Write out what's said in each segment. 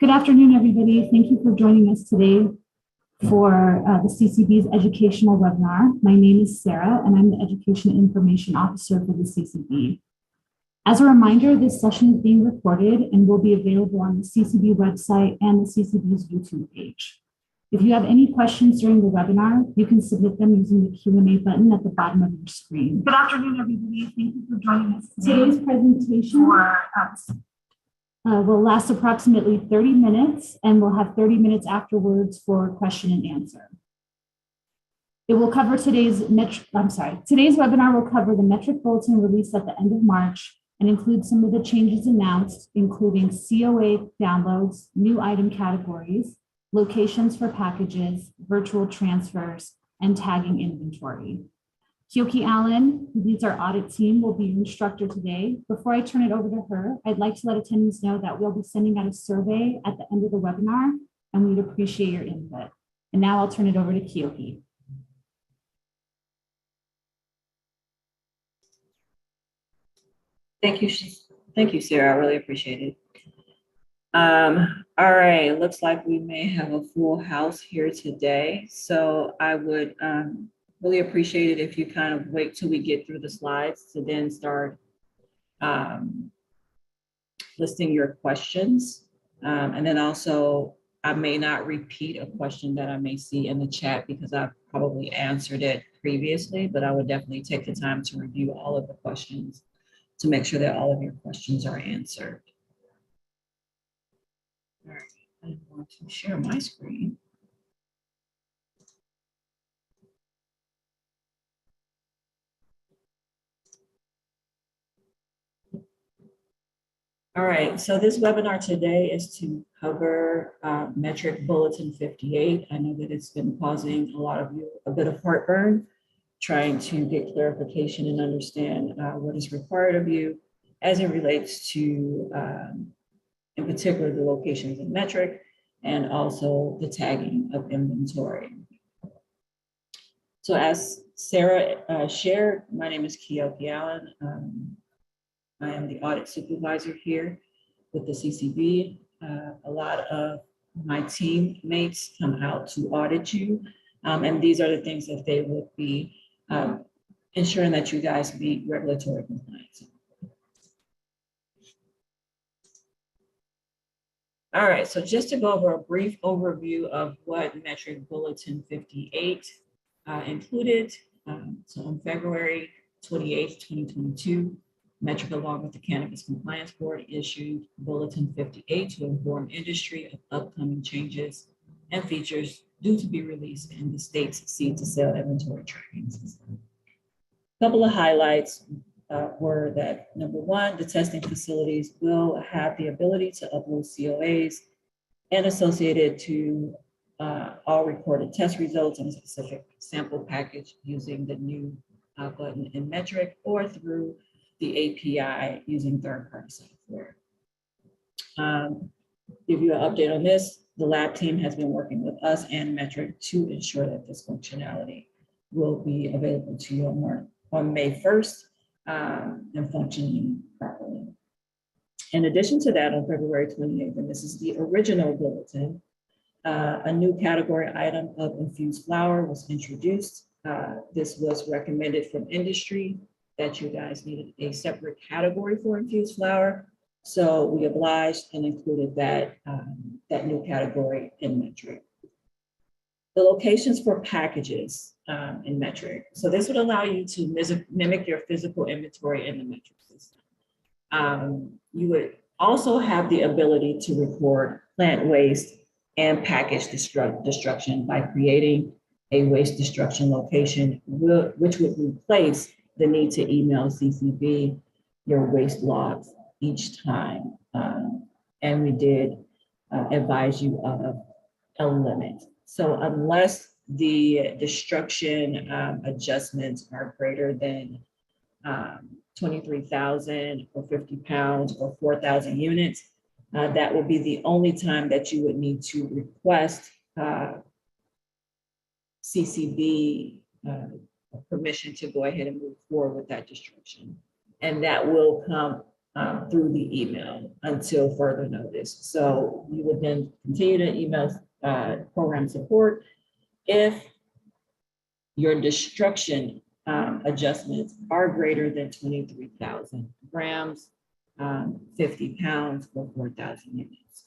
Good afternoon, everybody. Thank you for joining us today for the CCB's educational webinar. My name is Sarah, and I'm the Education Information Officer for the CCB. As a reminder, this session is being recorded and will be available on the CCB website and the CCB's YouTube page. If you have any questions during the webinar, you can submit them using the Q&A button at the bottom of your screen. Good afternoon, everybody. Thank you for joining us today. Today's presentation will last approximately 30 minutes, and we'll have 30 minutes afterwards for question and answer. It will cover today's webinar will cover the Metrc Bulletin released at the end of March and include some of the changes announced, including COA downloads, new item categories, locations for packages, virtual transfers, and tagging inventory. Keoki Allen, who leads our audit team, will be your instructor today. Before I turn it over to her, I'd like to let attendees know that we'll be sending out a survey at the end of the webinar, and we'd appreciate your input. And now I'll turn it over to Keoki. Thank you, Sarah. I really appreciate it. All right, it looks like we may have a full house here today. So I would really appreciate it if you kind of wait till we get through the slides to then start listing your questions. And then also, I may not repeat a question that I may see in the chat because I've probably answered it previously, but I would definitely take the time to review all of the questions to make sure that all of your questions are answered. All right, I'm going to share my screen. All right, so this webinar today is to cover Metrc Bulletin 58. I know that it's been causing a lot of you a bit of heartburn, trying to get clarification and understand what is required of you as it relates to, in particular, the locations in Metrc and also the tagging of inventory. So as Sarah shared, my name is Keoki Allen. I am the audit supervisor here with the CCB. A lot of my teammates come out to audit you, and these are the things that they would be ensuring that you guys meet regulatory compliance. All right, so just to go over a brief overview of what Metrc Bulletin 58 included. So on February 28th, 2022, Metrc, along with the Cannabis Compliance Board, issued Bulletin 58 to inform industry of upcoming changes and features due to be released in the state's seed-to-sale inventory tracking system. A couple of highlights were that, number one, the testing facilities will have the ability to upload COAs and associated to all recorded test results in a specific sample package using the new button in Metrc or through the API using third-party software. Give you an update on this. The lab team has been working with us and Metrc to ensure that this functionality will be available to you on May 1st and functioning properly. In addition to that, on February 28th, and this is the original bulletin, a new category item of infused flower was introduced. This was recommended from industry that you guys needed a separate category for infused flower. So we obliged and included that, that new category in Metrc. The locations for packages in Metrc. So this would allow you to mimic your physical inventory in the Metrc system. You would also have the ability to record plant waste and package destruction by creating a waste destruction location, which would replace the need to email CCB your waste logs each time. And we did advise you of a limit. So unless the destruction adjustments are greater than 23,000 or 50 pounds or 4,000 units, that will be the only time that you would need to request CCB permission to go ahead and move forward with that destruction. And that will come through the email until further notice. So you would then continue to email program support if your destruction adjustments are greater than 23,000 grams, 50 pounds, or 4,000 units.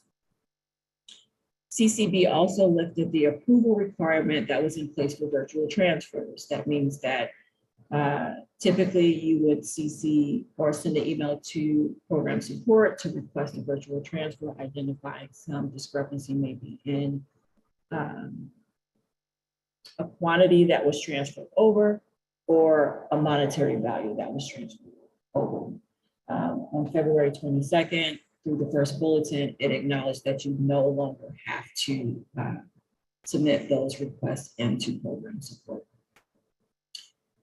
CCB also lifted the approval requirement that was in place for virtual transfers. That means that typically you would CC or send an email to program support to request a virtual transfer, identifying some discrepancy maybe in a quantity that was transferred over or a monetary value that was transferred over. On February 22nd, through the first bulletin, it acknowledged that you no longer have to submit those requests into program support.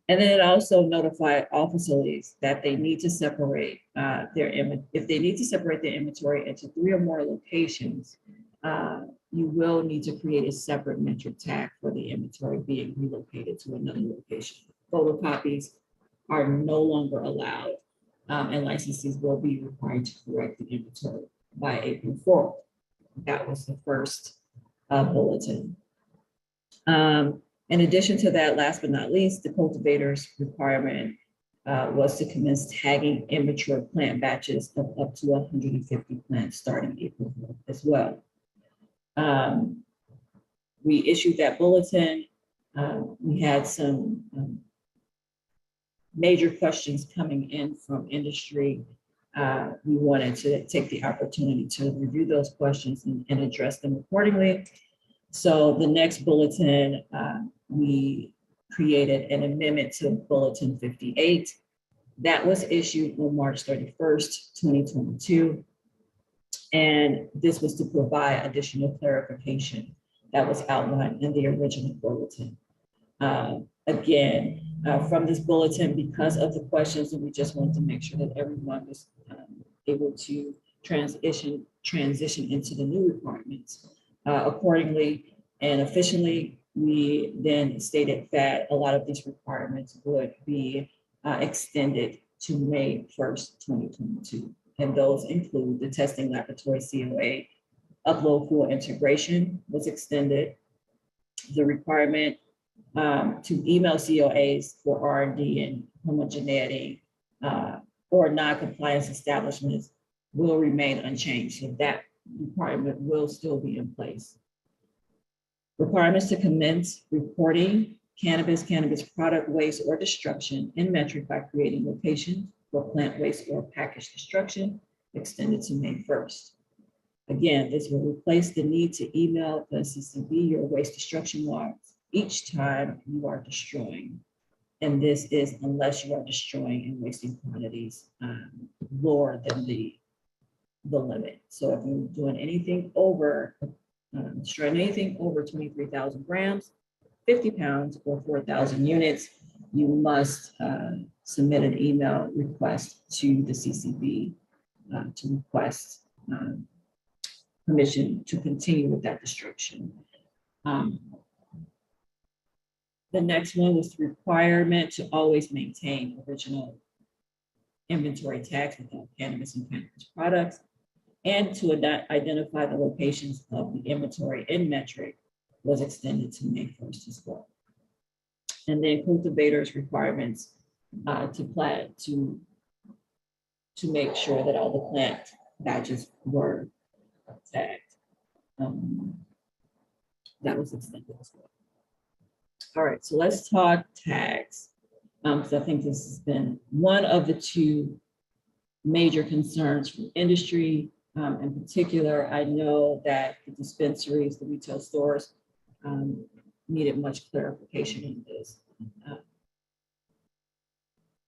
And then it also notified all facilities that they need to separate if they need to separate their inventory into 3 or more locations, you will need to create a separate Metrc tag for the inventory being relocated to another location. Photocopies are no longer allowed, and licensees will be required to correct the inventory by April 4th. That was the first bulletin. In addition to that, last but not least, the cultivator's requirement was to commence tagging immature plant batches of up to 150 plants starting April 4th as well. We issued that bulletin. We had some major questions coming in from industry. We wanted to take the opportunity to review those questions and address them accordingly. So the next bulletin, we created an amendment to Bulletin 58. That was issued on March 31st, 2022. And this was to provide additional clarification that was outlined in the original bulletin. Again, from this bulletin, because of the questions, and we just wanted to make sure that everyone was able to transition into the new requirements. Accordingly and efficiently, we then stated that a lot of these requirements would be extended to May 1st, 2022. And those include the testing laboratory COA, upload full integration was extended, the requirement to email COAs for R&D and homogeneity or non-compliance establishments will remain unchanged. So that requirement will still be in place. Requirements to commence reporting cannabis product waste or destruction in Metrc by creating locations for plant waste or package destruction extended to May 1st. Again, this will replace the need to email the CCB your waste destruction logs each time you are destroying. And this is unless you are destroying and wasting quantities lower than the limit. So if you're doing anything over, destroying anything over 23,000 grams, 50 pounds, or 4,000 units, you must submit an email request to the CCB to request permission to continue with that destruction. The next one was the requirement to always maintain original inventory tags without cannabis and cannabis products, and to identify the locations of the inventory in Metrc was extended to May 1st as well. And then cultivators requirements to make sure that all the plant batches were tagged. That was extended as well. All right, so let's talk tags. Because I think this has been one of the two major concerns from industry. In particular, I know that the dispensaries, the retail stores needed much clarification in this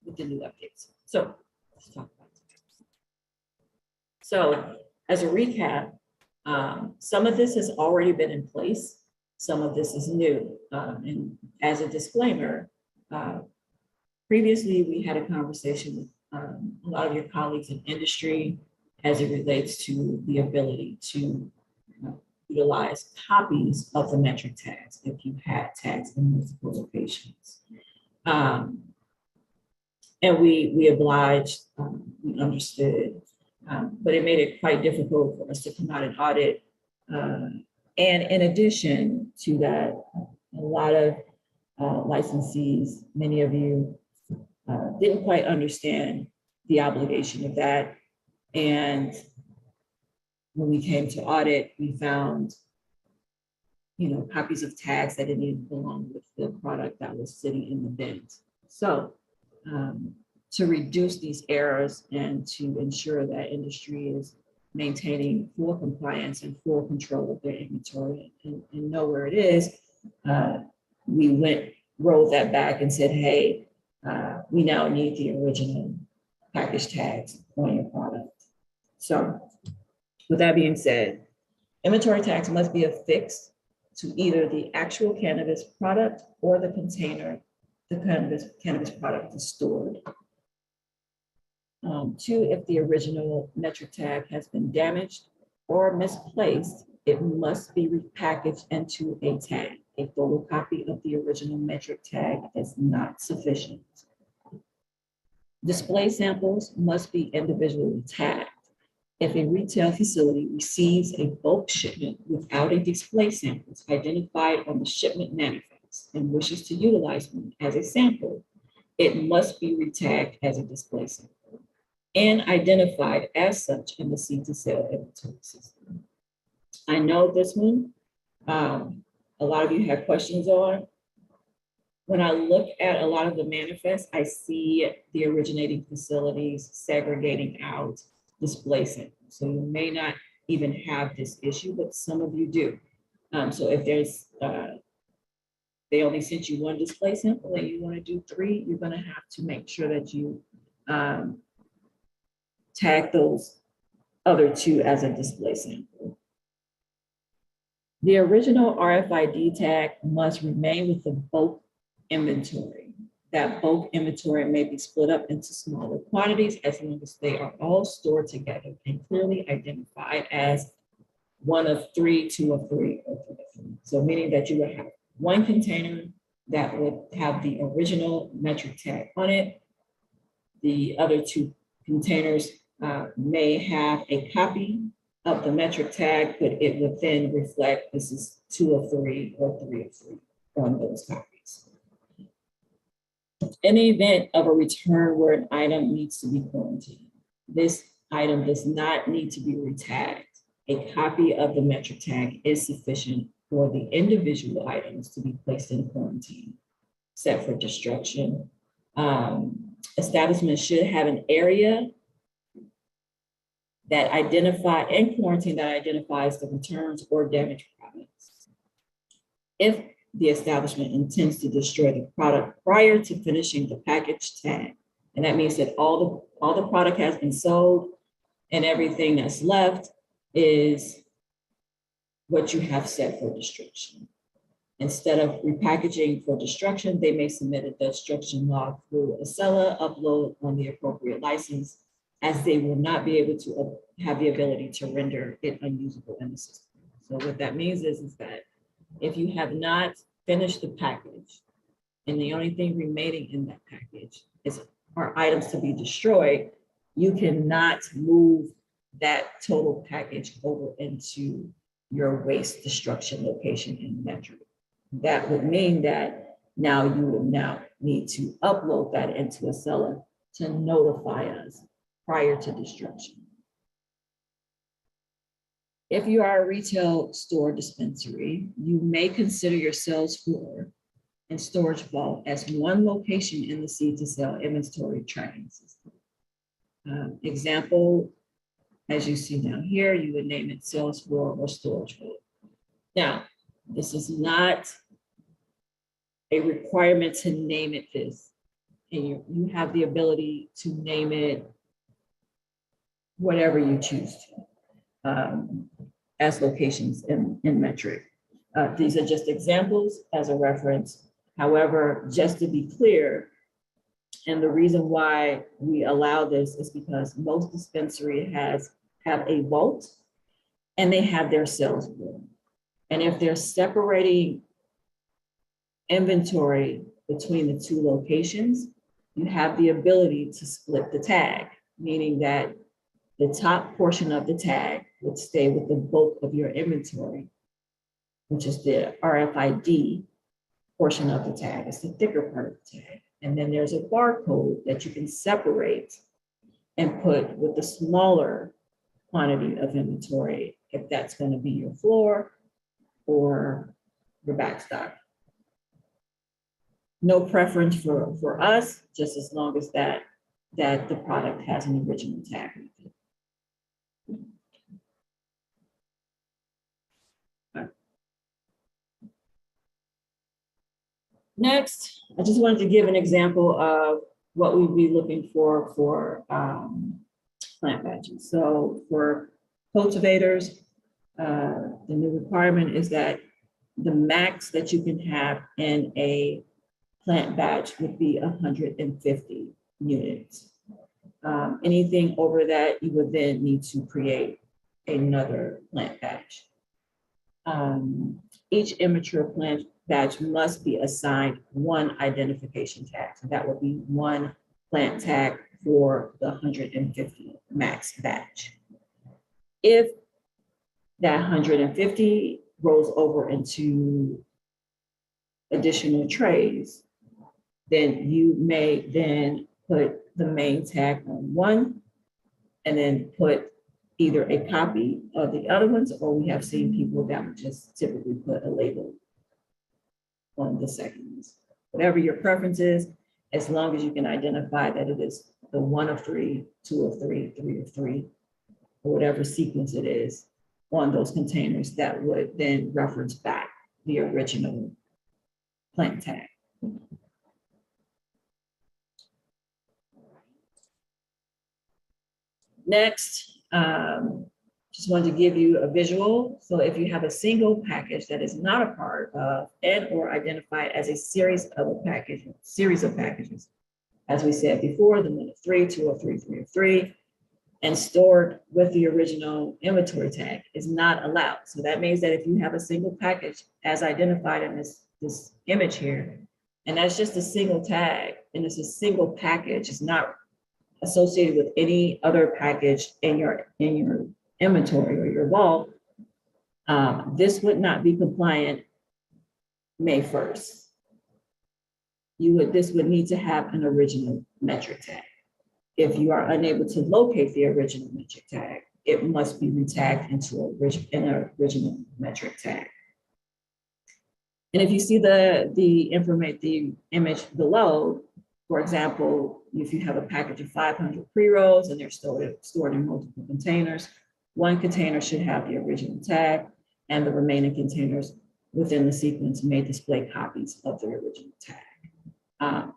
with the new updates. So let's talk about tags. So as a recap, some of this has already been in place. Some of this is new. And as a disclaimer, previously we had a conversation with a lot of your colleagues in industry as it relates to the ability to utilize copies of the Metrc tags if you had tags in multiple locations. And we obliged, we and understood. But it made it quite difficult for us to come out and audit. And in addition to that, a lot of licensees, many of you didn't quite understand the obligation of that. And when we came to audit, we found, copies of tags that didn't even belong with the product that was sitting in the bins. So to reduce these errors and to ensure that industry is maintaining full compliance and full control of their inventory and know where it is, we rolled that back and said, hey, we now need the original package tags on your product. So with that being said, inventory tags must be affixed to either the actual cannabis product or the container the cannabis product is stored. Two, if the original Metrc tag has been damaged or misplaced, it must be repackaged into a tag. A photocopy of the original Metrc tag is not sufficient. Display samples must be individually tagged. If a retail facility receives a bulk shipment without a display samples identified on the shipment manifest and wishes to utilize one as a sample, it must be retagged as a display sample and identified as such in the seed to sale inventory system. I know this one, a lot of you have questions on. When I look at a lot of the manifests, I see the originating facilities segregating out display samples. So you may not even have this issue, but some of you do. So if there's, they only sent you one display sample and you want to do 3, you're going to have to make sure that you tag those other 2 as a display sample. The original RFID tag must remain with the bulk inventory. That bulk inventory may be split up into smaller quantities as long as they are all stored together and clearly identified as 1 of 3, 2 of 3, or 3 of 3. So meaning that you would have one container that would have the original Metrc tag on it. The other 2 containers may have a copy of the Metrc tag, but it would then reflect this is 2 of 3 or 3 of 3 on those copies. In the event of a return where an item needs to be quarantined, this item does not need to be retagged. A copy of the Metrc tag is sufficient for the individual items to be placed in quarantine, set for destruction. Establishments should have an area that in quarantine that identifies the returns or damaged products. If the establishment intends to destroy the product prior to finishing the package tag, and that means that all the product has been sold and everything that's left is what you have set for destruction. Instead of repackaging for destruction, they may submit a destruction log through a seller, upload on the appropriate license, as they will not be able to have the ability to render it unusable in the system. So what that means is that if you have not finished the package and the only thing remaining in that package are items to be destroyed, you cannot move that total package over into your waste destruction location in Metrc. That would mean that now you would need to upload that into a seller to notify us prior to destruction. If you are a retail store dispensary, you may consider your sales floor and storage vault as one location in the seed to sale inventory tracking system. Example, as you see down here, you would name it sales floor or storage vault. Now, this is not a requirement to name it this, and you have the ability to name it whatever you choose to. As locations in Metrc. These are just examples as a reference. However, just to be clear, and the reason why we allow this is because most dispensaries have a vault and they have their sales floor. And if they're separating inventory between the 2 locations, you have the ability to split the tag. meaning that the top portion of the tag would stay with the bulk of your inventory, which is the RFID portion of the tag. It's the thicker part of the tag. And then there's a barcode that you can separate and put with the smaller quantity of inventory, if that's going to be your floor or your backstock. No preference for us, just as long as that the product has an original tag with it. Next, I just wanted to give an example of what we'd be looking for plant badges. So for cultivators, the new requirement is that the max that you can have in a plant badge would be 150 units. Anything over that, you would then need to create another plant badge. Each immature plant badge must be assigned one identification tag. So that would be one plant tag for the 150 max batch. If that 150 rolls over into additional trays, then you may then put the main tag on one and then put either a copy of the other ones, or we have seen people that would just typically put a label on the second ones. Whatever your preference is, as long as you can identify that it is the 1 of 3, 2 of 3, 3 of 3, or whatever sequence it is on those containers, that would then reference back the original plant tag. Next, just wanted to give you a visual. So if you have a single package that is not a part of and or identified as a series of packages, as we said before, the 1 of 3, 2 of 3, 3 of 3, and stored with the original inventory tag is not allowed. So that means that if you have a single package as identified in this image here, and that's just a single tag, and it's a single package, it's not associated with any other package in your inventory or your vault, this would not be compliant May 1st. This would need to have an original Metrc tag. If you are unable to locate the original Metrc tag, it must be retagged into an original Metrc tag. And if you see the image below, for example, if you have a package of 500 pre-rolls and they're stored in multiple containers, one container should have the original tag, and the remaining containers within the sequence may display copies of the original tag.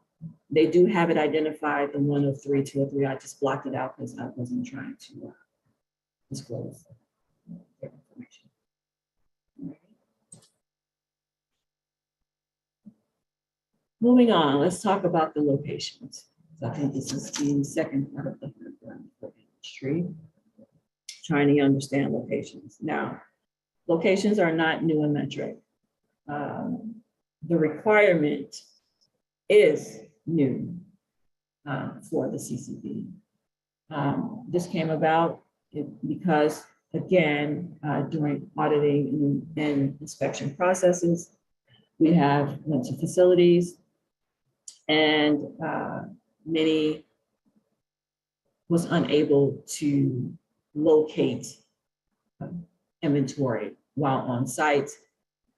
They do have it identified, the 1 of 3, 2 of 3. I just blocked it out because I wasn't trying to disclose their information. Moving on, let's talk about the locations. So I think this is the second part of the industry, trying to understand locations. Now, locations are not new in Metrc. The requirement is new for the CCB. This came about because, again, during auditing and inspection processes, we went to facilities, and many was unable to locate inventory while on site,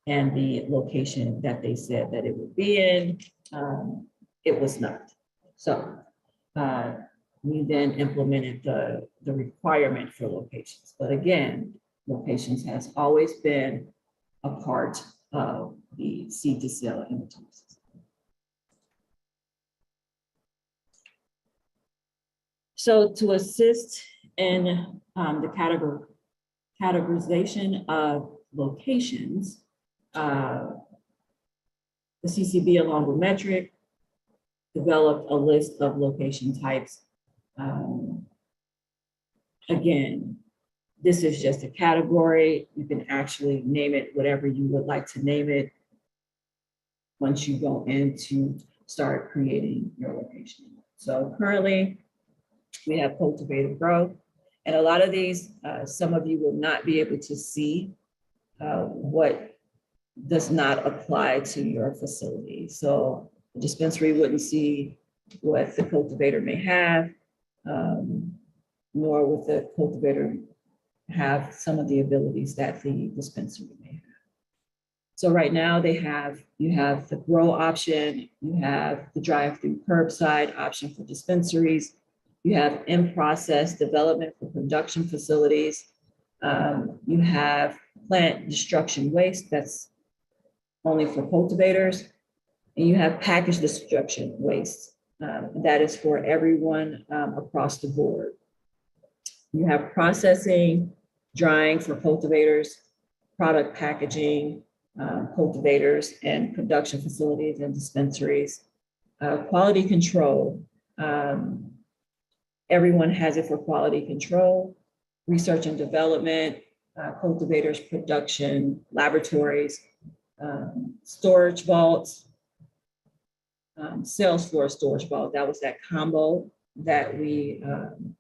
and the location that they said that it would be in, it was not. So we then implemented the requirement for locations. But again, locations has always been a part of the seed to sale inventory system. So to assist in the categorization of locations, the CCB along with Metrc developed a list of location types. Again, this is just a category. You can actually name it whatever you would like to name it once you go in to start creating your location. So currently, We have cultivator grow. And a lot of these, some of you will not be able to see what does not apply to your facility. So the dispensary wouldn't see what the cultivator may have, nor would the cultivator have some of the abilities that the dispensary may have. So right now you have the grow option, you have the drive-through curbside option for dispensaries, you have in-process development for production facilities, you have plant destruction waste that's only for cultivators, and you have package destruction waste that is for everyone across the board. You have processing, drying for cultivators, product packaging, cultivators and production facilities and dispensaries, quality control. Everyone has it for quality control, research and development, cultivators, production, laboratories, storage vaults, sales floor storage vault. That was that combo that we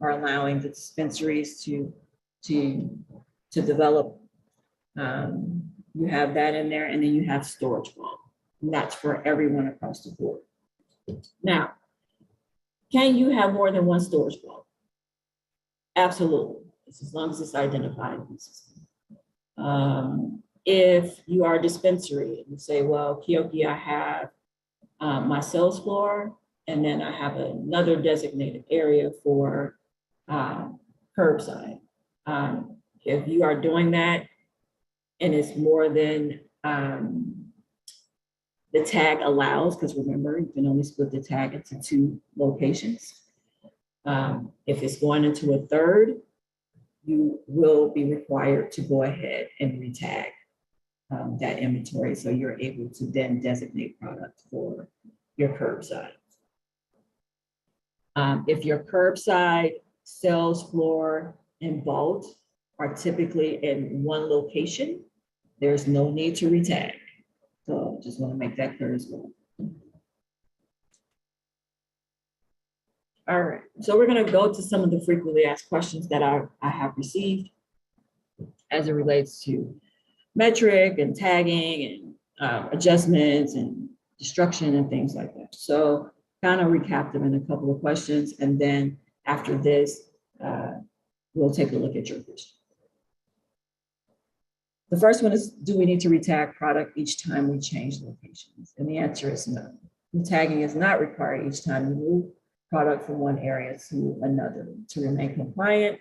are allowing the dispensaries to develop. You have that in there, and then you have storage vault. And that's for everyone across the board. Now, can you have more than one storage vault? Absolutely, as long as it's identified in the system. If you are a dispensary and you say, well, Keoki, I have my sales floor, and then I have another designated area for curbside. If you are doing that and it's more than the tag allows, because remember, you can only split the tag into 2 locations. If it's going into a third, you will be required to go ahead and retag that inventory, so you're able to then designate product for your curbside. If your curbside, sales floor, and vault are typically in one location, there's no need to retag. So just want to make that clear as well. All right, so we're going to go to some of the frequently asked questions that I have received as it relates to Metrc and tagging and adjustments and destruction and things like that. So kind of recap them in a couple of questions, and then after this, we'll take a look at your question. The first one is, do we need to retag product each time we change locations? And the answer is no. Retagging is not required each time you move product from one area to another. To remain compliant,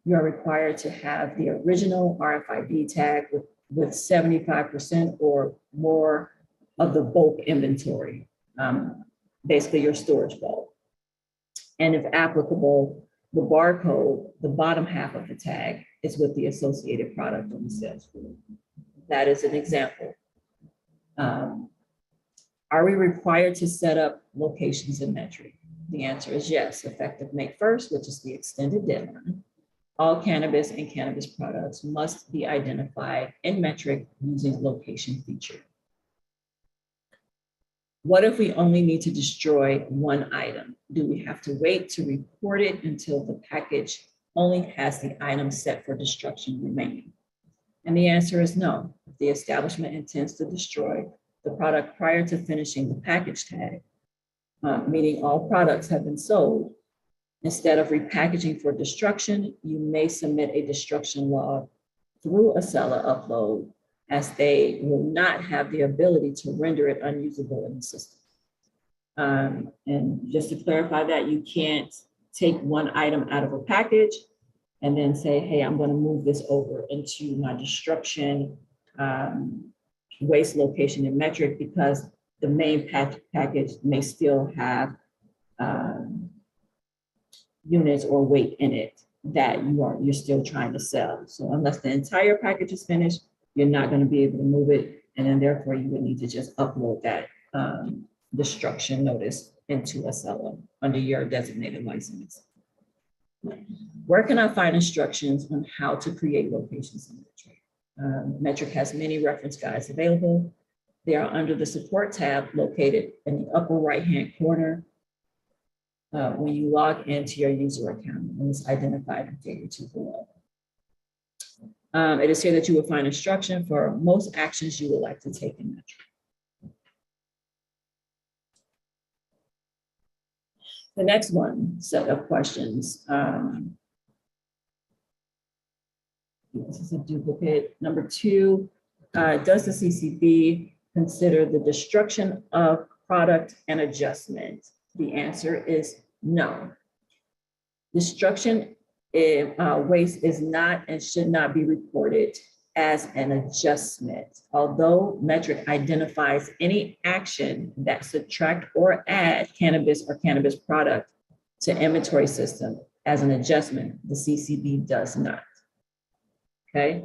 you are required to have the original RFID tag with 75% or more of the bulk inventory, basically your storage vault. And if applicable, the barcode, the bottom half of the tag, is with the associated product on the sales floor. That is an example. Are we required to set up locations in Metrc? The answer is yes, effective May 1st, which is the extended deadline. All cannabis and cannabis products must be identified in Metrc using location feature. What if we only need to destroy one item? Do we have to wait to report it until the package only has the item set for destruction remaining? And the answer is no. If the establishment intends to destroy the product prior to finishing the package tag, meaning all products have been sold, instead of repackaging for destruction, you may submit a destruction log through a seller upload, as they will not have the ability to render it unusable in the system. And just to clarify that, you can't take one item out of a package and then say, hey, I'm going to move this over into my destruction waste location in Metrc, because the main package may still have units or weight in it that you're still trying to sell. So unless the entire package is finished, you're not going to be able to move it, and then therefore you would need to just upload that destruction notice into a seller under your designated license. Where can I find instructions on how to create locations in Metrc? Metrc has many reference guides available. They are under the support tab located in the upper right-hand corner. when you log into your user account, and it's identified in figure 2 below. It is here that you will find instruction for most actions you would like to take in Metrc. The next one set of questions. This is a duplicate. Number 2, does the CCB consider the destruction of product an adjustment? The answer is no. Destruction waste is not and should not be reported as an adjustment. Although Metrc identifies any action that subtract or add cannabis or cannabis product to inventory system as an adjustment, the CCB does not. Okay.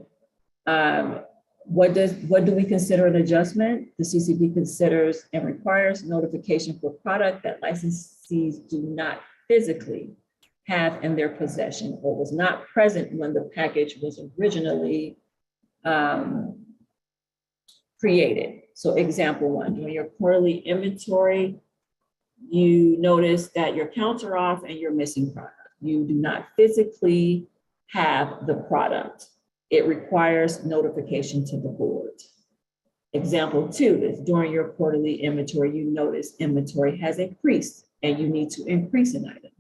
What do we consider an adjustment? The CCB considers and requires notification for product that licensees do not physically have in their possession or was not present when the package was originally created. So example 1, during your quarterly inventory, you notice that your counts are off and you're missing product. You do not physically have the product. It requires notification to the board. Example 2 is during your quarterly inventory, you notice inventory has increased and you need to increase an item.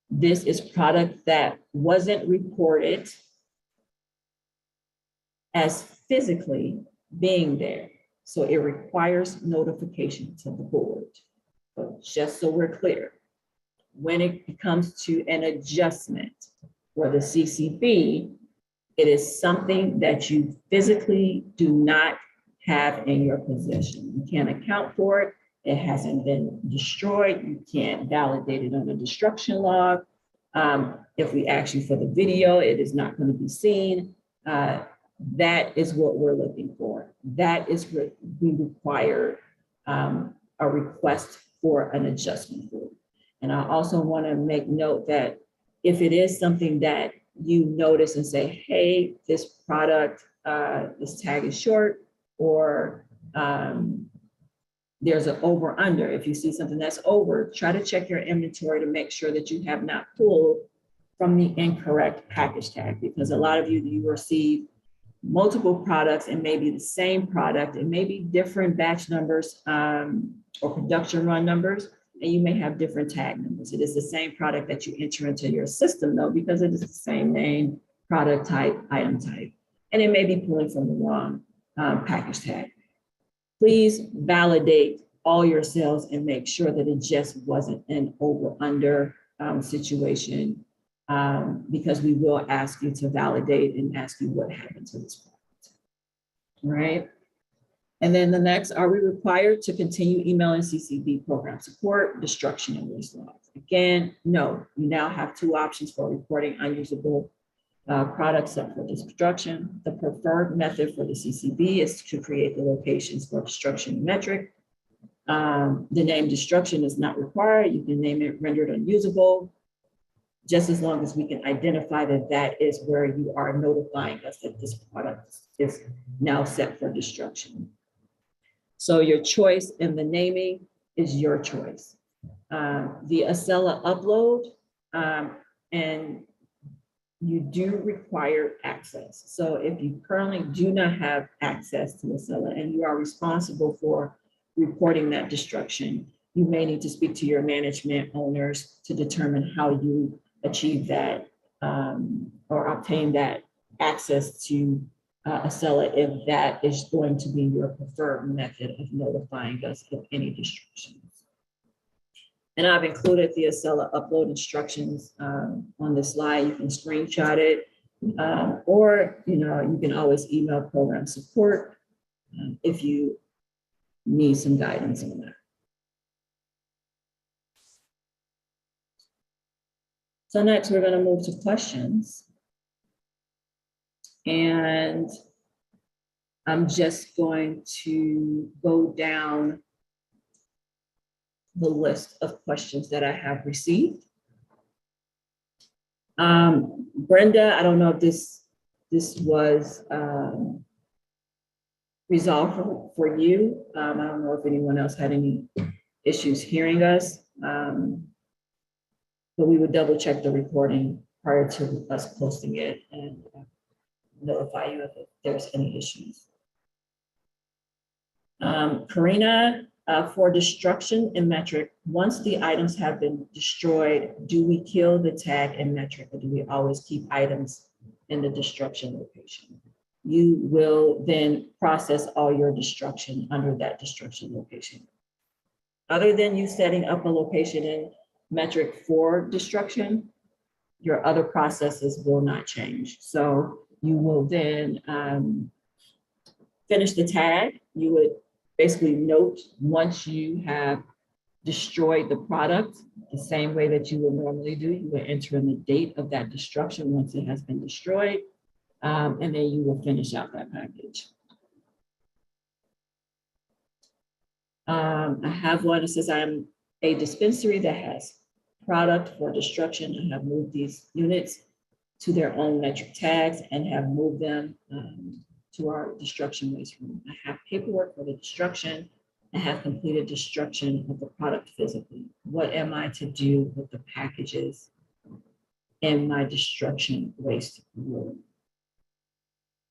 This is product that wasn't reported as physically being there. So it requires notification to the board. But just so we're clear, when it comes to an adjustment for the CCB, it is something that you physically do not have in your possession. You can't account for it. It hasn't been destroyed. You can't validate it on a destruction log. If we ask you for the video, it is not going to be seen. That is what we're looking for. That is what we require a request for an adjustment for. And I also want to make note that if it is something that you notice and say, hey, this product, this tag is short, or there's an over under. If you see something that's over, try to check your inventory to make sure that you have not pulled from the incorrect package tag, because a lot of you receive multiple products and maybe the same product, and maybe different batch numbers or production run numbers, and you may have different tag numbers. It is the same product that you enter into your system though, because it is the same name, product type, item type, and it may be pulling from the wrong package tag. Please validate all your sales and make sure that it just wasn't an over-under situation, because we will ask you to validate and ask you what happened to this product. All right. And then the next, are we required to continue emailing CCB program support, destruction, and waste logs? Again, no. You now have 2 options for reporting unusable products up for destruction. The preferred method for the CCB is to create the locations for destruction in Metrc. The name destruction is not required. You can name it rendered unusable, just as long as we can identify that that is where you are notifying us that this product is now set for destruction. So your choice in the naming is your choice. The Acela upload, and you do require access. So if you currently do not have access to Acela and you are responsible for reporting that destruction, you may need to speak to your management owners to determine how you achieve that or obtain that access to Acela, if that is going to be your preferred method of notifying us of any destructions. And I've included the Acela upload instructions on the slide. You can screenshot it, or you can always email program support if you need some guidance on that. So next, we're going to move to questions. And I'm just going to go down the list of questions that I have received. Brenda, I don't know if this was resolved for you. I don't know if anyone else had any issues hearing us. but we would double check the reporting prior to us posting it and notify you if there's any issues. Karina, for destruction in Metrc, once the items have been destroyed, do we kill the tag in Metrc, or do we always keep items in the destruction location? You will then process all your destruction under that destruction location. Other than you setting up a location in Metrc for destruction, your other processes will not change. So you will then finish the tag. You would basically note once you have destroyed the product, the same way that you would normally do. You would enter in the date of that destruction once it has been destroyed, and then you will finish out that package. I have one that says I'm a dispensary that has product for destruction. I have moved these units to their own Metrc tags and have moved them to our destruction waste room. I have paperwork for the destruction. I have completed destruction of the product physically. What am I to do with the packages in my destruction waste room?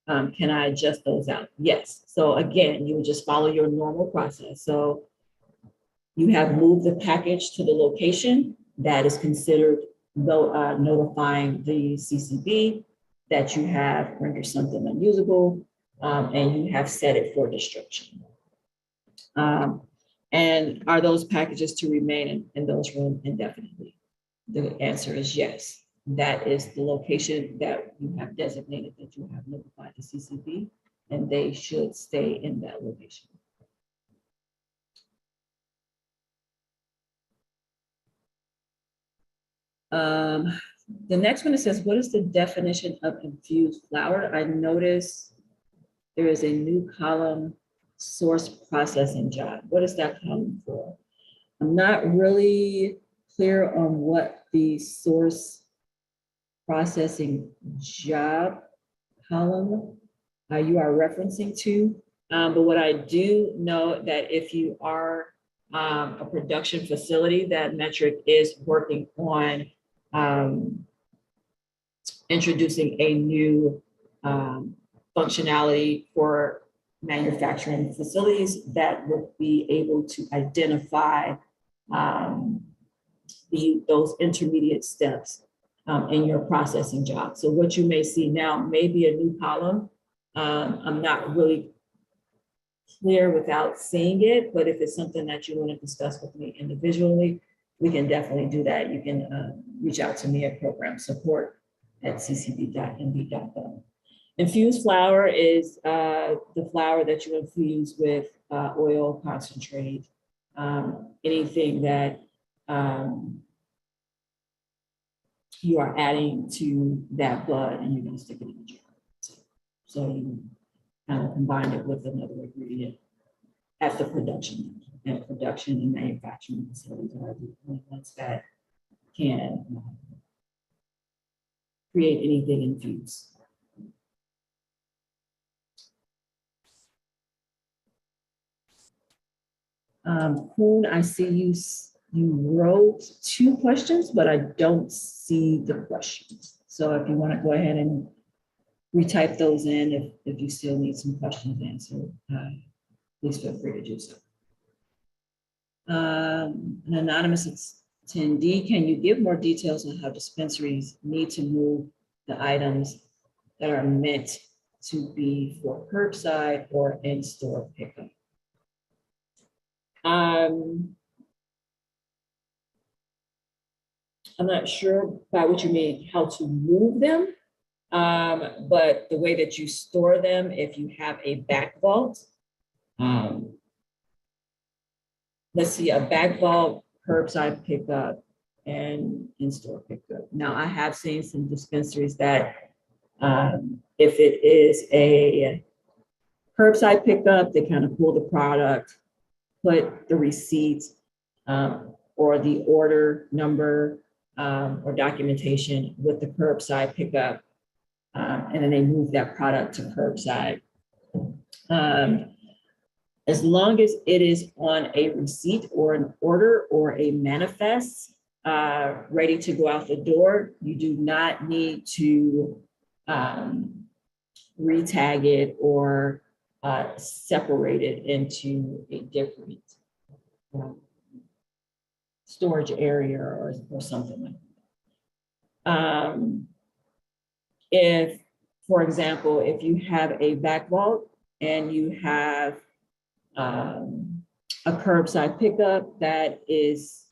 Can I adjust those out? Yes. So again, you would just follow your normal process. So you have moved the package to the location that is considered notifying the CCB that you have rendered something unusable, and you have set it for destruction. And are those packages to remain in those rooms indefinitely? The answer is yes. That is the location that you have designated that you have notified the CCB, and they should stay in that location. The next one, it says, what is the definition of infused flour? I noticed there is a new column, source processing job. What is that column for? I'm not really clear on what the source processing job column you are referencing to. But what I do know that if you are a production facility, that Metrc is working on introducing a new functionality for manufacturing facilities that will be able to identify those intermediate steps in your processing job. So what you may see now may be a new column. I'm not really clear without seeing it, but if it's something that you want to discuss with me individually, we can definitely do that. You can reach out to me at program support at ccb.md.gov. Infused flour is the flour that you infuse with oil, concentrate, anything that you are adding to that blood, and you're going to stick it in the jar. So you kind of combine it with another ingredient at the production. And production and manufacturing facilities are the only ones that can create anything infused. Kuhn, I see you wrote 2 questions, but I don't see the questions. So if you want to go ahead and retype those in, if you still need some questions answered, please feel free to do so. An anonymous attendee, can you give more details on how dispensaries need to move the items that are meant to be for curbside or in-store pickup? I'm not sure by what you mean, how to move them, but the way that you store them, if you have a back vault, let's see, a back vault, curbside pickup, and in-store pickup. Now, I have seen some dispensaries that if it is a curbside pickup, they kind of pull the product, put the receipts or the order number or documentation with the curbside pickup, and then they move that product to curbside. As long as it is on a receipt or an order or a manifest, ready to go out the door, you do not need to re-tag it or separate it into a different storage area or something like that. If, for example, if you have a back vault and you have a curbside pickup that is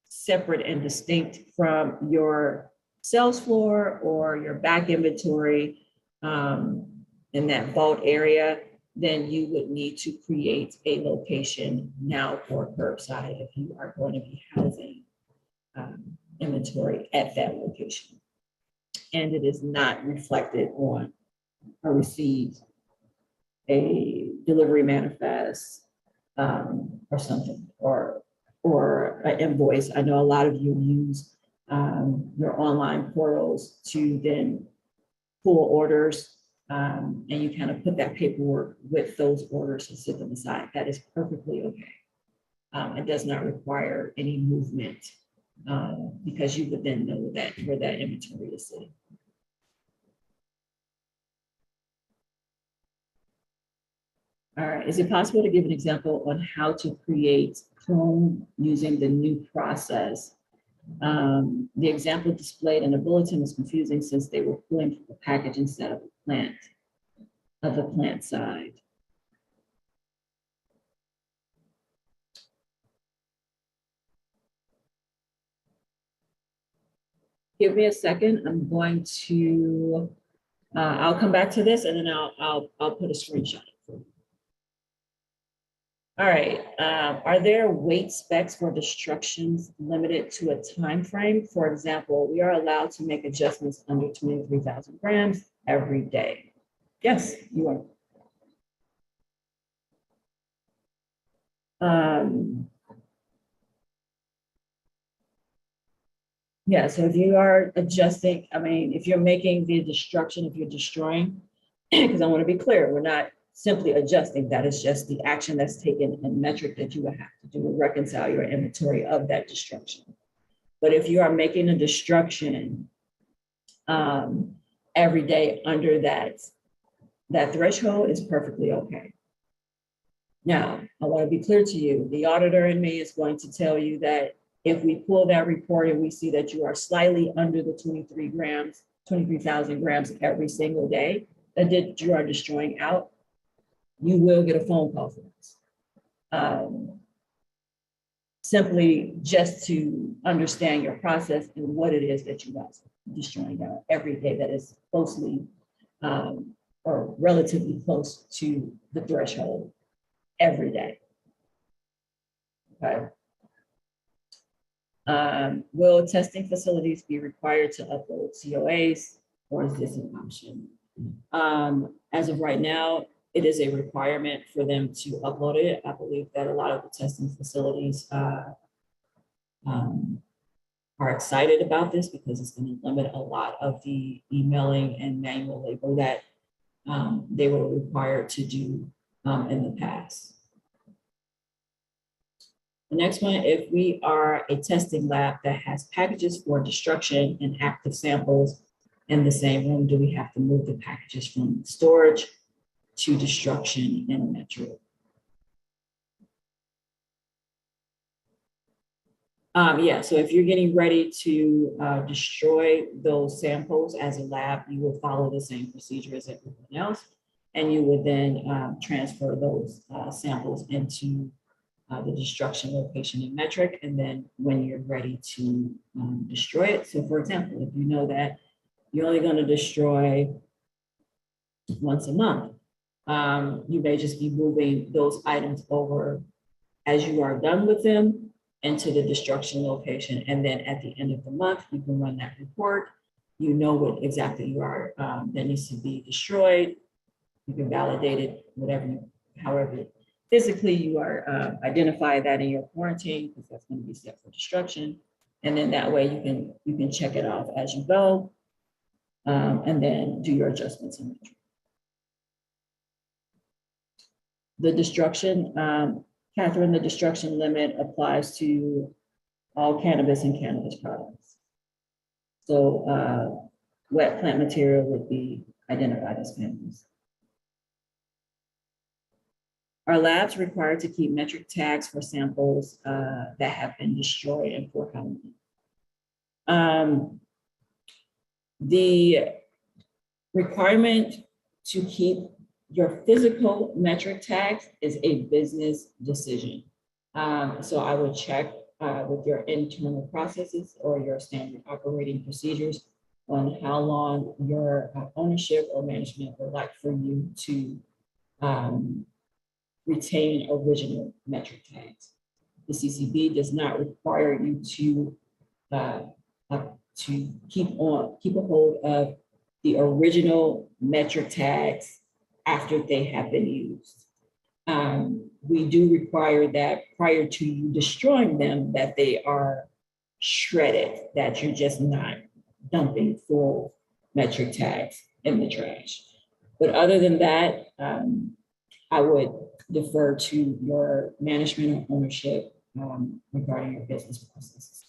separate and distinct from your sales floor or your back inventory in that vault area, then you would need to create a location now for curbside if you are going to be housing inventory at that location. And it is not reflected on a receipt, a delivery manifest, or something, or an invoice. I know a lot of you use your online portals to then pull orders, and you kind of put that paperwork with those orders and sit them aside. That is perfectly okay. It does not require any movement because you would then know that where that inventory is sitting. All right, is it possible to give an example on how to create clone using the new process? The example displayed in the bulletin is confusing since they were pulling from the package instead of the plant side. Give me a second. I'm going to, I'll come back to this and then I'll put a screenshot for you. All right, are there weight specs for destructions limited to a time frame? For example, we are allowed to make adjustments under 23,000 grams every day. Yes, you are. Yeah, so if you are adjusting, I mean, if you're making the destruction, if you're destroying, because I want to be clear, we're not simply adjusting, that is just the action that's taken in Metrc that you would have to do to reconcile your inventory of that destruction. But if you are making a destruction every day under that threshold is perfectly okay. Now, I want to be clear to you, the auditor in me is going to tell you that if we pull that report and we see that you are slightly under the 23,000 grams every single day that you are destroying out, you will get a phone call from us. Simply just to understand your process and what it is that you guys are destroying out every day that is closely or relatively close to the threshold every day. Okay. Will testing facilities be required to upload COAs, or is this an option? As of right now, it is a requirement for them to upload it. I believe that a lot of the testing facilities are excited about this because it's going to limit a lot of the emailing and manual labor that they were required to do in the past. The next one, if we are a testing lab that has packages for destruction and active samples in the same room, do we have to move the packages from storage to destruction in Metrc? Yeah, so if you're getting ready to destroy those samples as a lab, you will follow the same procedure as everyone else, and you would then transfer those samples into the destruction location in Metrc, and then when you're ready to destroy it. So for example, if you know that you're only going to destroy once a month, you may just be moving those items over as you are done with them into the destruction location. And then at the end of the month, you can run that report. You know what exactly you are that needs to be destroyed. You can validate it, however physically you are identify that in your quarantine, because that's going to be set for destruction. And then that way you can check it off as you go, and then do your adjustments in Metrc. The destruction, Catherine, the destruction limit applies to all cannabis and cannabis products. So wet plant material would be identified as cannabis. Are labs required to keep metric tags for samples that have been destroyed and for how many? The requirement to keep your physical metric tags is a business decision. So I would check with your internal processes or your standard operating procedures on how long your ownership or management would like for you to retain original metric tags. The CCB does not require you to keep a hold of the original metric tags after they have been used. We do require that prior to you destroying them, that they are shredded, that you're just not dumping full metric tags in the trash. But other than that, I would defer to your management or ownership regarding your business processes.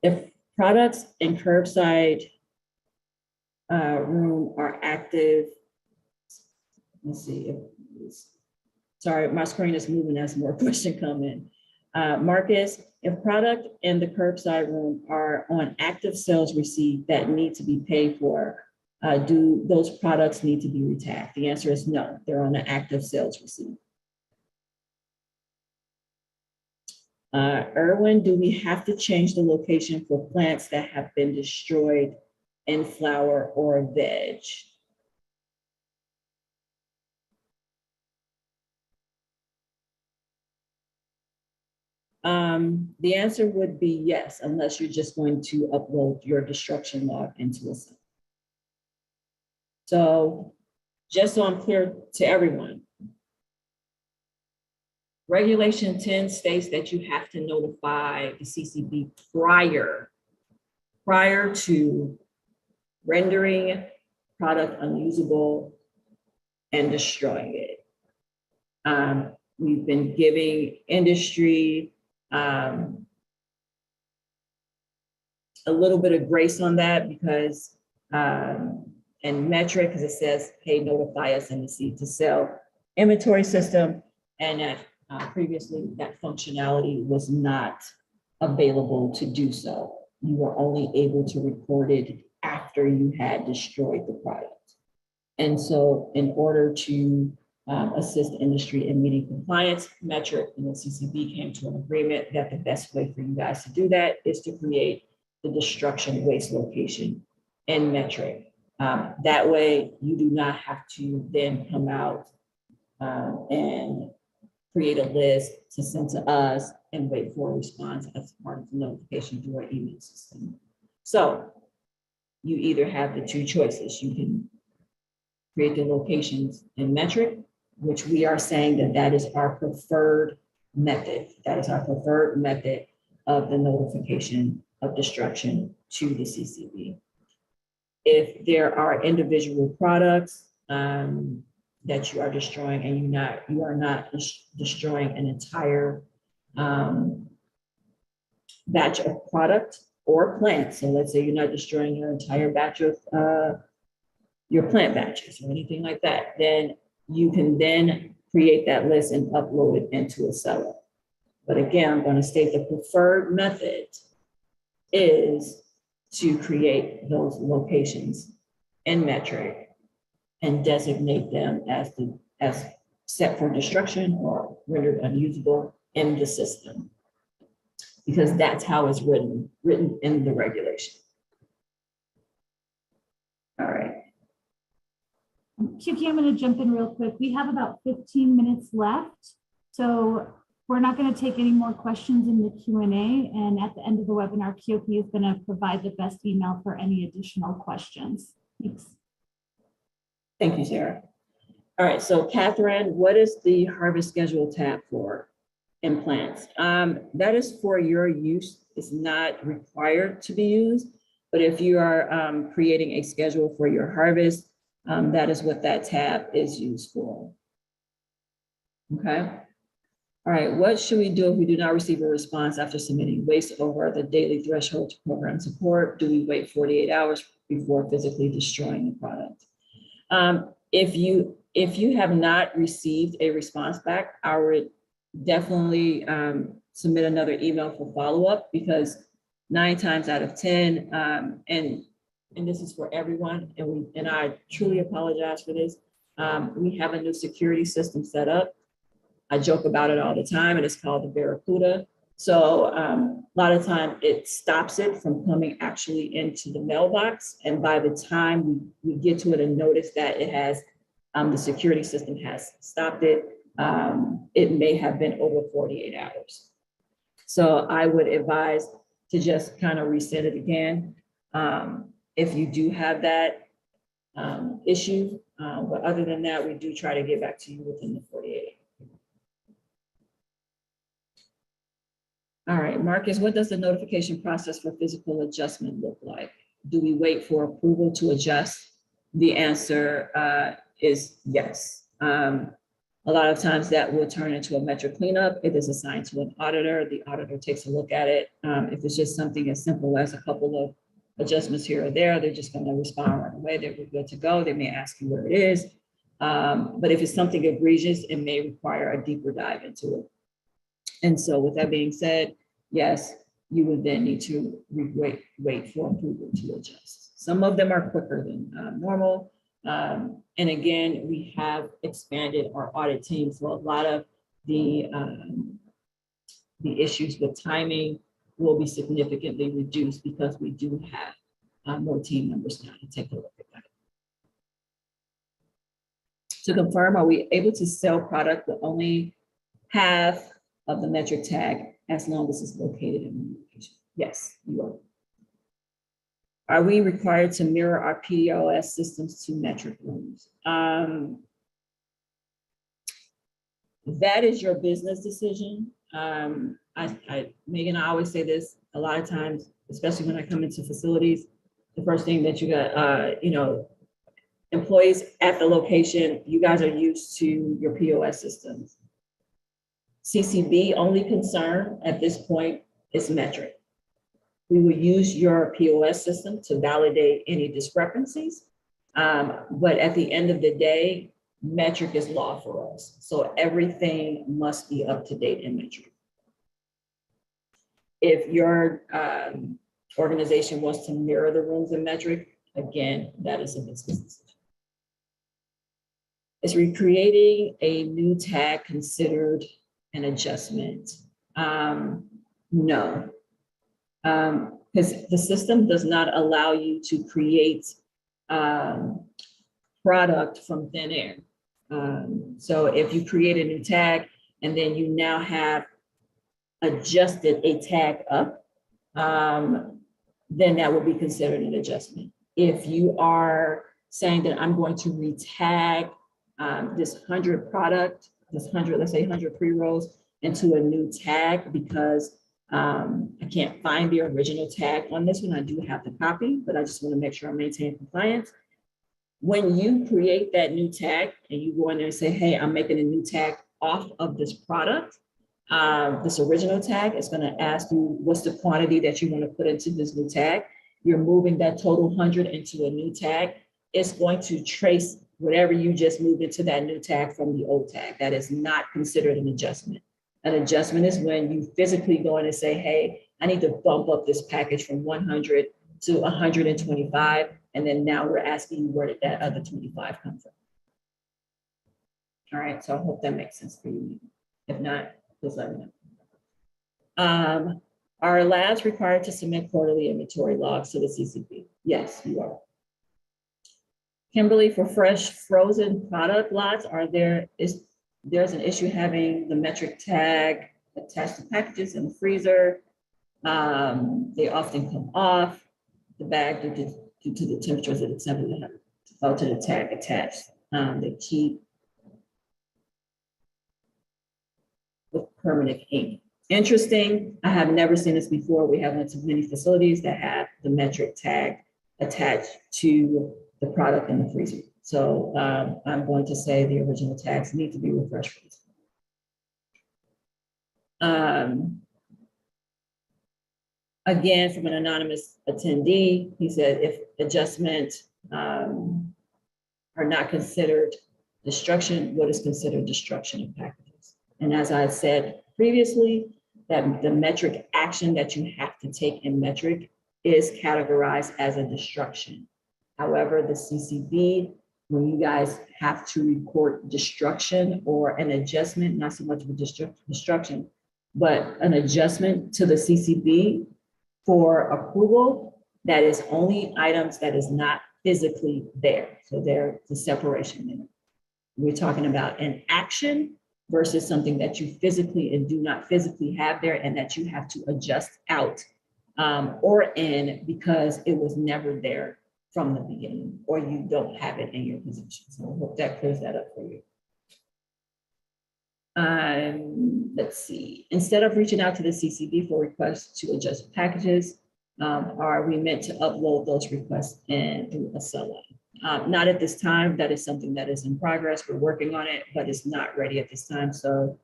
If products in curbside room are active, let's see, sorry, my screen is moving as more questions come in. Marcus, if product in the curbside room are on active sales receipt that need to be paid for, do those products need to be retagged? The answer is no, they're on an active sales receipt. Erwin, do we have to change the location for plants that have been destroyed in flower or veg? The answer would be yes, unless you're just going to upload your destruction log into a site. So just so I'm clear to everyone, Regulation 10 states that you have to notify the CCB prior to rendering product unusable and destroying it. We've been giving industry a little bit of grace on that because in Metrc, because it says, hey, notify us in the seed to sell inventory system, and that previously that functionality was not available to do so. You were only able to record it after you had destroyed the product. And so in order to assist industry in meeting compliance, Metrc and the CCB came to an agreement that the best way for you guys to do that is to create the destruction waste location in Metrc. That way you do not have to then come out and create a list to send to us and wait for a response as part of the notification through our email system. So you either have the two choices. You can create the locations in Metrc, which we are saying that that is our preferred method. That is our preferred method of the notification of destruction to the CCB. If there are individual products that you are destroying and you are not destroying an entire batch of product or plant. So let's say you're not destroying your entire batch of your plant batches or anything like that, then you can then create that list and upload it into a seller. But again, I'm going to state the preferred method is to create those locations in Metrc and designate them as set for destruction or rendered unusable in the system, because that's how it's written in the regulation. All right. QQ, I'm going to jump in real quick. We have about 15 minutes left, so we're not going to take any more questions in the Q&A, and at the end of the webinar, QQ is going to provide the best email for any additional questions. Thanks. Thank you, Sarah. All right, so Catherine, what is the harvest schedule tab for in plants? That is for your use. It's not required to be used, but if you are creating a schedule for your harvest, that is what that tab is used for. Okay. All right, what should we do if we do not receive a response after submitting waste over the daily threshold to program support? Do we wait 48 hours before physically destroying the product? If you have not received a response back, I would definitely submit another email for follow-up, because 9 times out of 10, and this is for everyone, and I truly apologize for this. We have a new security system set up. I joke about it all the time, and it's called the Barracuda. So a lot of time it stops it from coming actually into the mailbox. And by the time we get to it and notice that it has, the security system has stopped it, it may have been over 48 hours. So I would advise to just kind of reset it again. If you do have that issue, but other than that, we do try to get back to you within the 48. All right, Marcus, what does the notification process for physical adjustment look like? Do we wait for approval to adjust? The answer is yes. A lot of times that will turn into a Metrc cleanup. It is assigned to an auditor. The auditor takes a look at it. If it's just something as simple as a couple of adjustments here or there, they're just going to respond right away. They're good to go. They may ask you where it is. But if it's something egregious, it may require a deeper dive into it. And so with that being said, yes, you would then need to wait for approval to adjust. Some of them are quicker than normal. And again, we have expanded our audit team. So a lot of the issues with timing will be significantly reduced because we do have more team members now to take a look at that. To confirm, are we able to sell product with only half of the Metrc tag as long as it's located in one location? Yes, you are. Are we required to mirror our POS systems to Metrc rooms? That is your business decision. Megan, I always say this a lot of times, especially when I come into facilities, the first thing that you got, employees at the location, you guys are used to your POS systems. CCB only concern at this point is Metrc. We will use your POS system to validate any discrepancies. But at the end of the day, Metrc is law for us. So everything must be up to date in Metrc. If your organization wants to mirror the rooms in Metrc, again, that is a business decision. Is recreating a new tag considered an adjustment? No, because the system does not allow you to create product from thin air. So if you create a new tag and then you now have adjusted a tag up, then that will be considered an adjustment. If you are saying that I'm going to retag this 100 product, this 100, let's say 100 pre-rolls into a new tag because I can't find the original tag on this one. I do have the copy, but I just want to make sure I maintain compliance. When you create that new tag and you go in there and say, hey, I'm making a new tag off of this product, this original tag is going to ask you what's the quantity that you want to put into this new tag. You're moving that total 100 into a new tag. It's going to trace whatever you just moved into that new tag from the old tag. That is not considered an adjustment. An adjustment is when you physically go in and say, hey, I need to bump up this package from 100 to 125. And then now we're asking you, where did that other 25 come from? All right, so I hope that makes sense for you. If not, please let me know. Are labs required to submit quarterly inventory logs to the CCB? Yes, you are. Kimberly, for fresh frozen product lots, there's an issue having the Metrc tag attached to packages in the freezer. They often come off the bag due to the temperatures of the temperature to the tag attached. They keep with permanent ink. Interesting. I have never seen this before. We have went to many facilities that have the Metrc tag attached to the product in the freezer. So I'm going to say the original tags need to be refreshed. Again, from an anonymous attendee, he said if adjustments are not considered destruction, what is considered destruction of packages? And as I said previously, that the metric action that you have to take in metric is categorized as a destruction. However, the CCB, when you guys have to report destruction or an adjustment, not so much of a destruction, but an adjustment to the CCB for approval, that is only items that is not physically there. So there's the separation there. We're talking about an action versus something that you physically and do not physically have there and that you have to adjust out or in because it was never there from the beginning or you don't have it in your possession. So I hope that clears that up for you. Let's see, instead of reaching out to the CCB for requests to adjust packages, are we meant to upload those requests in a cell line? Not at this time. That is something that is in progress. We're working on it, but it's not ready at this time. So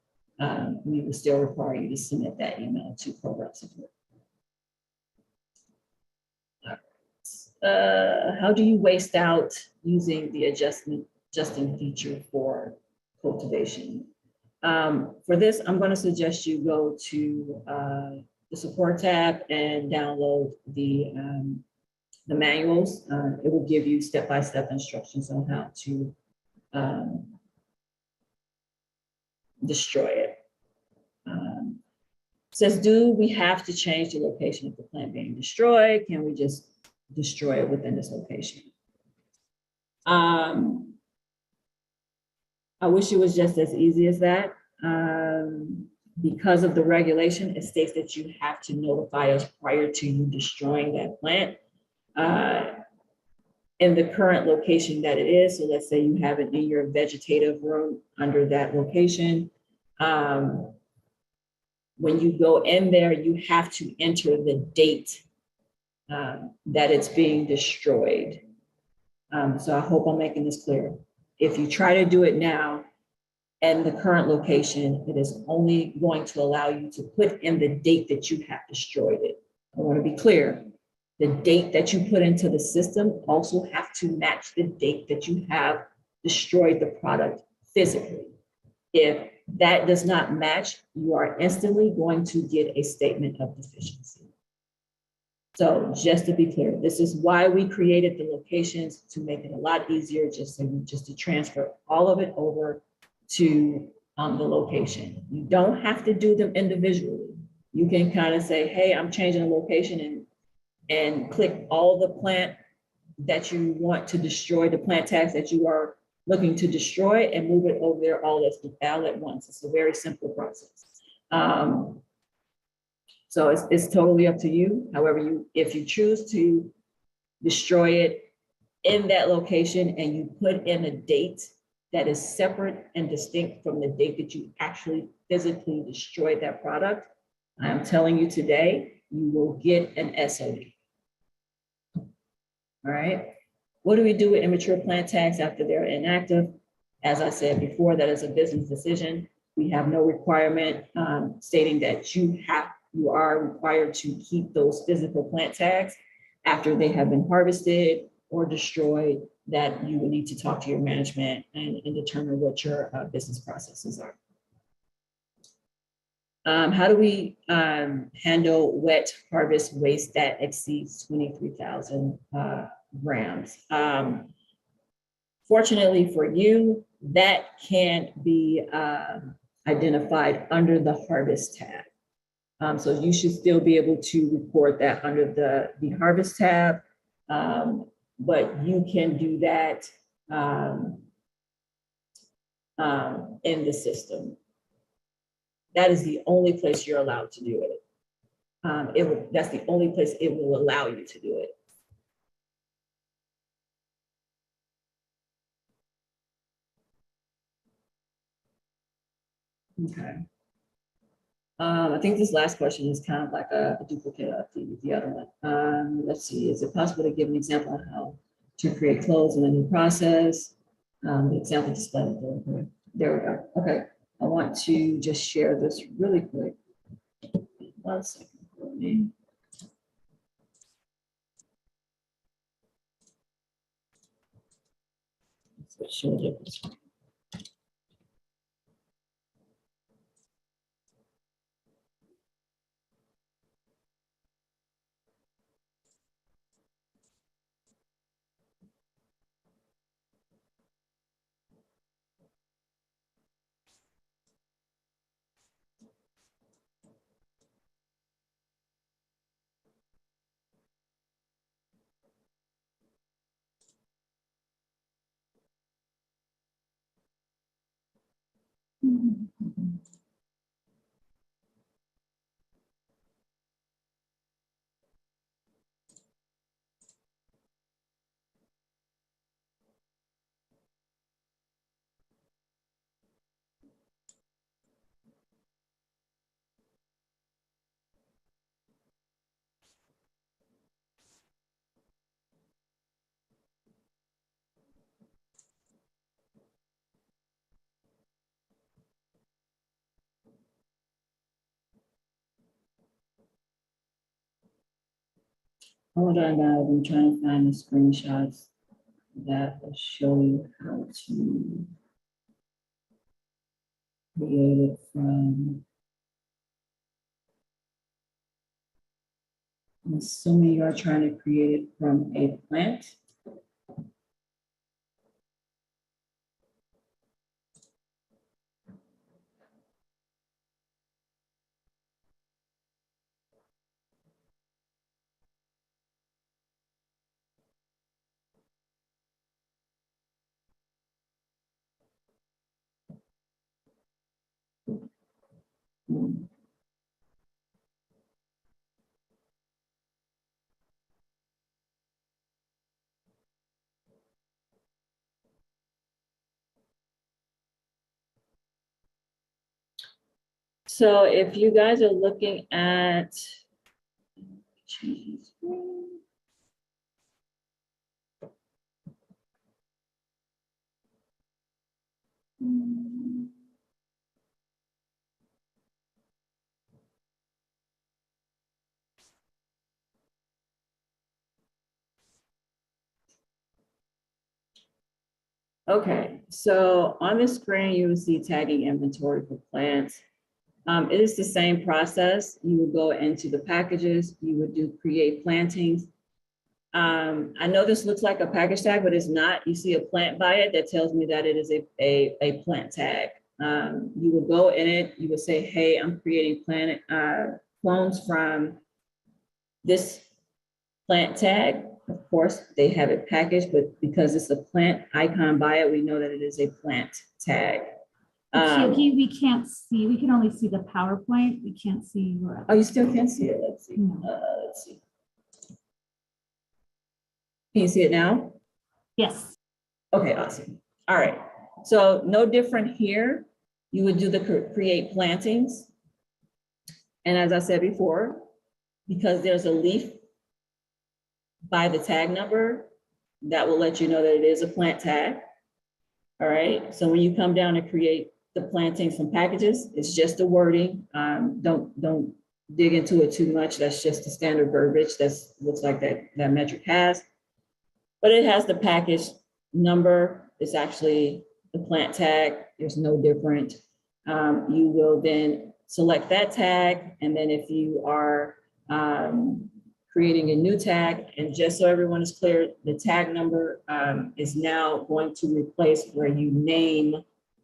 we will still require you to submit that email to program support. How do you waste out using the adjusting feature for cultivation? For this, I'm going to suggest you go to the support tab and download the manuals. It will give you step-by-step instructions on how to destroy it. Says, do we have to change the location of the plant being destroyed? Can we just destroy it within this location? I wish it was just as easy as that. Because of the regulation, it states that you have to notify us prior to you destroying that plant in the current location that it is. So let's say you have it in your vegetative room under that location. When you go in there, you have to enter the date that it's being destroyed. So I hope I'm making this clear. If you try to do it now and the current location, it is only going to allow you to put in the date that you have destroyed it. I want to be clear. The date that you put into the system also have to match the date that you have destroyed the product physically. If that does not match, you are instantly going to get a statement of deficiency. So just to be clear, this is why we created the locations, to make it a lot easier just to transfer all of it over to the location. You don't have to do them individually. You can kind of say, hey, I'm changing the location and click all the plant that you want to destroy, the plant tags that you are looking to destroy, and move it over there all at once. It's a very simple process. So it's totally up to you. However, if you choose to destroy it in that location and you put in a date that is separate and distinct from the date that you actually physically destroyed that product, I'm telling you today, you will get an SOD. All right. What do we do with immature plant tags after they're inactive? As I said before, that is a business decision. We have no requirement stating that you are required to keep those physical plant tags after they have been harvested or destroyed, that you will need to talk to your management and determine what your business processes are. How do we handle wet harvest waste that exceeds 23,000 grams? Fortunately for you, that can't be identified under the harvest tab. So you should still be able to report that under the harvest tab, but you can do that in the system. That is the only place you're allowed to do it. That's the only place it will allow you to do it. Okay. I think this last question is kind of like a duplicate of the other one. Let's see, is it possible to give an example on how to create clothes in a new process? The example displayed there we go. Okay, I want to just share this really quick. 1 second for me. Show difference. Hold on, guys. I'm trying to find the screenshots that will show you how to create it from. I'm assuming you're trying to create it from a plant. So if you guys are looking at, okay, so on the screen, you will see tagging inventory for plants. It is the same process. You would go into the packages, you would do create plantings. I know this looks like a package tag, but it's not. You see a plant by it that tells me that it is a plant tag. You would go in it, you would say, hey, I'm creating clones from this plant tag. Of course, they have it packaged, but because it's a plant icon by it, we know that it is a plant tag. We can't see, we can only see the PowerPoint. We can't see where. Oh, you still can't see it? Let's see. No. Let's see. Can you see it now? Yes. Okay, awesome. All right. So no different here. You would do the create plantings. And as I said before, because there's a leaf by the tag number, that will let you know that it is a plant tag. All right. So when you come down to create the plantings from packages, it's just the wording. Don't dig into it too much. That's just the standard verbiage that looks like that Metrc has. But it has the package number. It's actually the plant tag. There's no different. You will then select that tag. And then if you are creating a new tag, and just so everyone is clear, the tag number is now going to replace where you name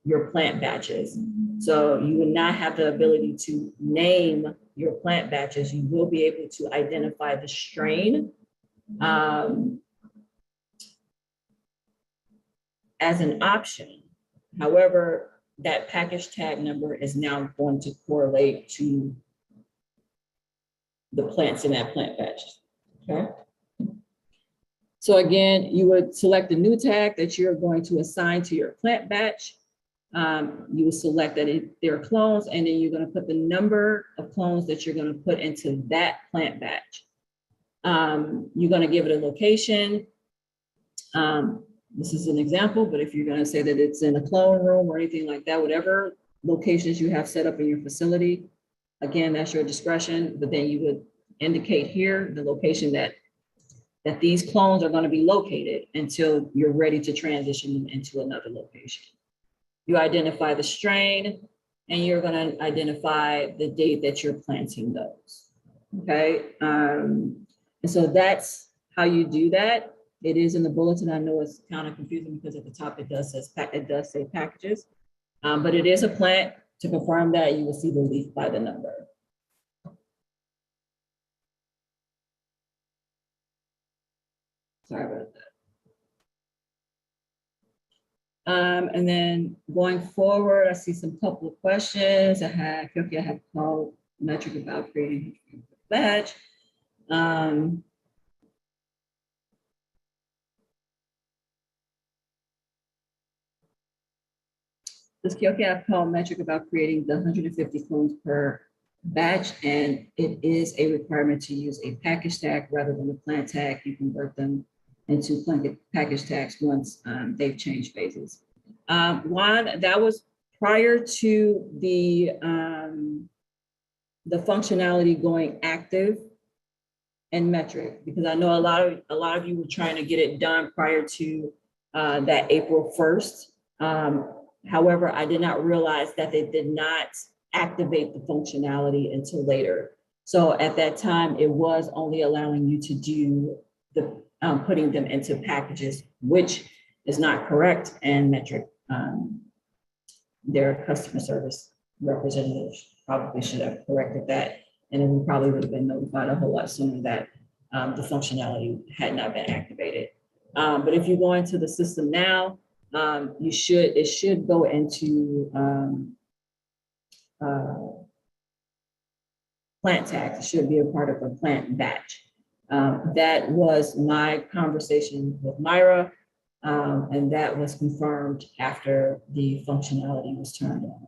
your plant batches. So you will not have the ability to name your plant batches. You will be able to identify the strain as an option. However, that package tag number is now going to correlate to the plants in that plant batch. Okay. So again, you would select a new tag that you're going to assign to your plant batch. You would select that they're clones, and then you're going to put the number of clones that you're going to put into that plant batch. You're going to give it a location. This is an example, but if you're going to say that it's in a clone room or anything like that, whatever locations you have set up in your facility, Again, that's your discretion, but then you would indicate here the location that these clones are going to be located until you're ready to transition them into another location. You identify the strain, and you're going to identify the date that you're planting those. Okay, and so that's how you do that. It is in the bulletin. I know it's kind of confusing because at the top it does say packages, but it is a plant. To confirm that, you will see the leaf by the number. Sorry about that. And then going forward, I see some couple of questions. I have called Metrc about creating a badge. This Kyoki I've called Metrc about creating the 150 clones per batch, and it is a requirement to use a package tag rather than a plant tag. You convert them into package tags once they've changed phases. One, that was prior to the functionality going active in Metrc, because I know a lot of you were trying to get it done prior to that April 1st. However, I did not realize that they did not activate the functionality until later. So at that time, it was only allowing you to do the putting them into packages, which is not correct. And Metrc, their customer service representatives probably should have corrected that. And then we probably would have been notified a whole lot sooner that the functionality had not been activated. But if you go into the system now, it should go into plant tags. It should be a part of a plant batch. That was my conversation with Myra, and that was confirmed after the functionality was turned on.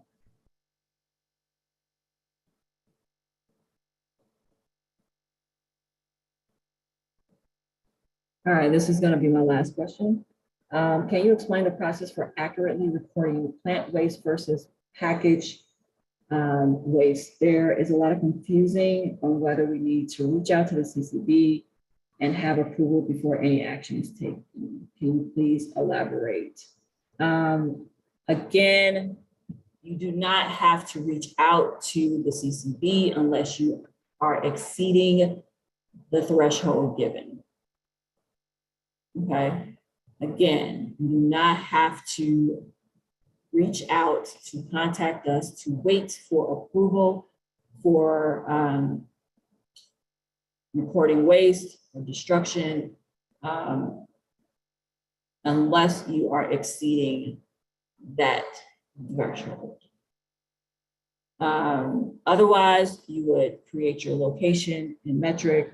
All right, this is going to be my last question. Can you explain the process for accurately reporting plant waste versus package waste? There is a lot of confusing on whether we need to reach out to the CCB and have approval before any action is taken. Can you please elaborate? Again, you do not have to reach out to the CCB unless you are exceeding the threshold given. Okay. Again, you do not have to reach out to contact us to wait for approval for reporting waste or destruction unless you are exceeding that threshold. Otherwise, you would create your location in Metrc.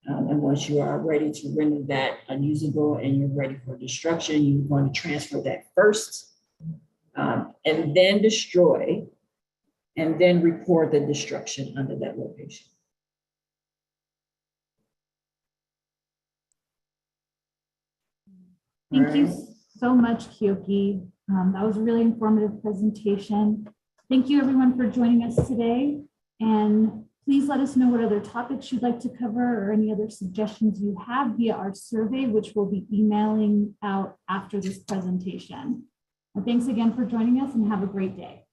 And once you are ready to render that unusable and you're ready for destruction, you're going to transfer that first and then destroy and then record the destruction under that location. Thank you so much, Kyoki. That was a really informative presentation. Thank you everyone for joining us today. And please let us know what other topics you'd like to cover or any other suggestions you have via our survey, which we'll be emailing out after this presentation. And thanks again for joining us and have a great day.